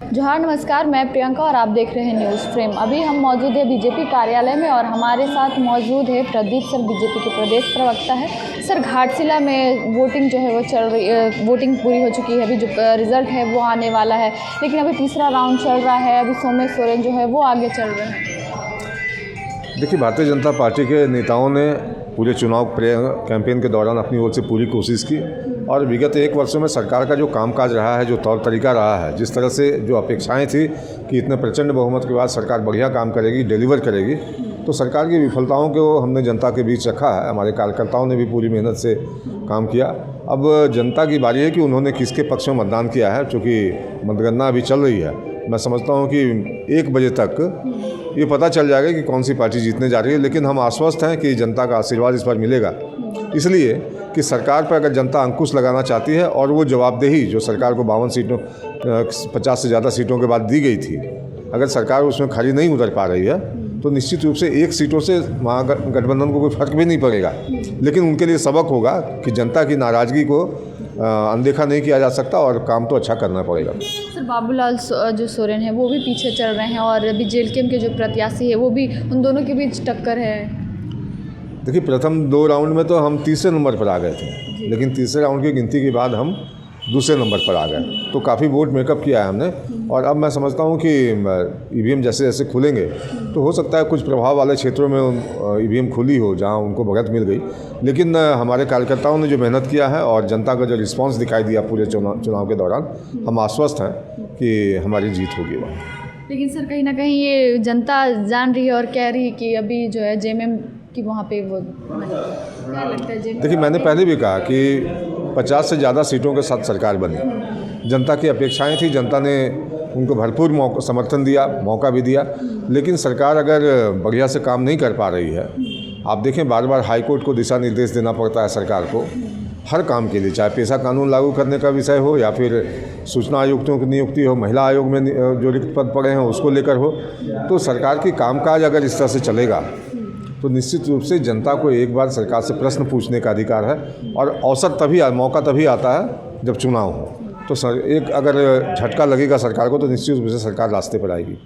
जोहार, नमस्कार। मैं प्रियंका और आप देख रहे हैं न्यूज़ फ्रेम। अभी हम मौजूद है बीजेपी कार्यालय में और हमारे साथ मौजूद है प्रदीप सर, बीजेपी के प्रदेश प्रवक्ता है। सर, घाटशिला में वोटिंग जो है वो चल रही है, वोटिंग पूरी हो चुकी है, अभी जो रिज़ल्ट है वो आने वाला है, लेकिन अभी तीसरा राउंड चल रहा है। अभी सोमेश सोरेन जो है वो आगे चल रहे हैं। देखिए, भारतीय जनता पार्टी के नेताओं ने पूरे चुनाव कैंपेन के दौरान अपनी ओर से पूरी कोशिश की और विगत एक वर्षों में सरकार का जो कामकाज रहा है, जो तौर तरीका रहा है, जिस तरह से जो अपेक्षाएं थी कि इतने प्रचंड बहुमत के बाद सरकार बढ़िया काम करेगी, डिलीवर करेगी, तो सरकार की विफलताओं को हमने जनता के बीच रखा है। हमारे कार्यकर्ताओं ने भी पूरी मेहनत से काम किया। अब जनता की बारी है कि उन्होंने किसके पक्ष में मतदान किया है। चूँकि मतगणना अभी चल रही है, मैं समझता हूँ कि 1 बजे तक ये पता चल जाएगा कि कौन सी पार्टी जीतने जा रही है। लेकिन हम आश्वस्त हैं कि जनता का आशीर्वाद इस पर मिलेगा, इसलिए कि सरकार पर अगर जनता अंकुश लगाना चाहती है और वो जवाबदेही जो सरकार को 52 सीटों 50 से ज़्यादा सीटों के बाद दी गई थी, अगर सरकार उसमें खरी नहीं उतर पा रही है तो निश्चित रूप से 1 सीटों से महागठबंधन को कोई फर्क भी नहीं पड़ेगा। लेकिन उनके लिए सबक होगा कि जनता की नाराज़गी को अनदेखा नहीं किया जा सकता और काम तो अच्छा करना पड़ेगा। सर, बाबूलाल जो सोरेन है वो भी पीछे चल रहे हैं और अभी जेलकेम के जो प्रत्याशी है वो भी, उन दोनों के बीच टक्कर है। देखिए, प्रथम 2 राउंड में तो हम तीसरे नंबर पर आ गए थे, लेकिन तीसरे राउंड की गिनती के बाद हम दूसरे नंबर पर आ गए, तो काफ़ी वोट मेकअप किया है हमने। और अब मैं समझता हूँ कि ईवीएम जैसे जैसे खुलेंगे तो हो सकता है कुछ प्रभाव वाले क्षेत्रों में ईवीएम खुली हो जहाँ उनको बढ़त मिल गई। लेकिन हमारे कार्यकर्ताओं ने जो मेहनत किया है और जनता का जो रिस्पांस दिखाई दिया पूरे चुनाव के दौरान, हम आश्वस्त हैं कि हमारी जीत होगी। लेकिन सर, कहीं ना कहीं ये जनता जान रही है और कह रही है कि अभी जो है जेएमएम कि वहाँ पे वो क्या लगता है जेएमएम। देखिए, मैंने पहले भी कहा कि 50 से ज़्यादा सीटों के साथ सरकार बनी। जनता की अपेक्षाएं थी, जनता ने उनको भरपूर समर्थन दिया, मौका भी दिया। लेकिन सरकार अगर बढ़िया से काम नहीं कर पा रही है, आप देखें बार बार हाई कोर्ट को दिशा निर्देश देना पड़ता है सरकार को हर काम के लिए, चाहे पेशा कानून लागू करने का विषय हो या फिर सूचना आयुक्तों की नियुक्ति हो, महिला आयोग में जो रिक्त पद पड़े हैं उसको लेकर हो। तो सरकार की कामकाज अगर इस तरह से चलेगा तो निश्चित रूप से जनता को एक बार सरकार से प्रश्न पूछने का अधिकार है और अवसर तभी मौका तभी आता है जब चुनाव हो। तो एक अगर झटका लगेगा सरकार को तो निश्चित रूप से सरकार रास्ते पर आएगी।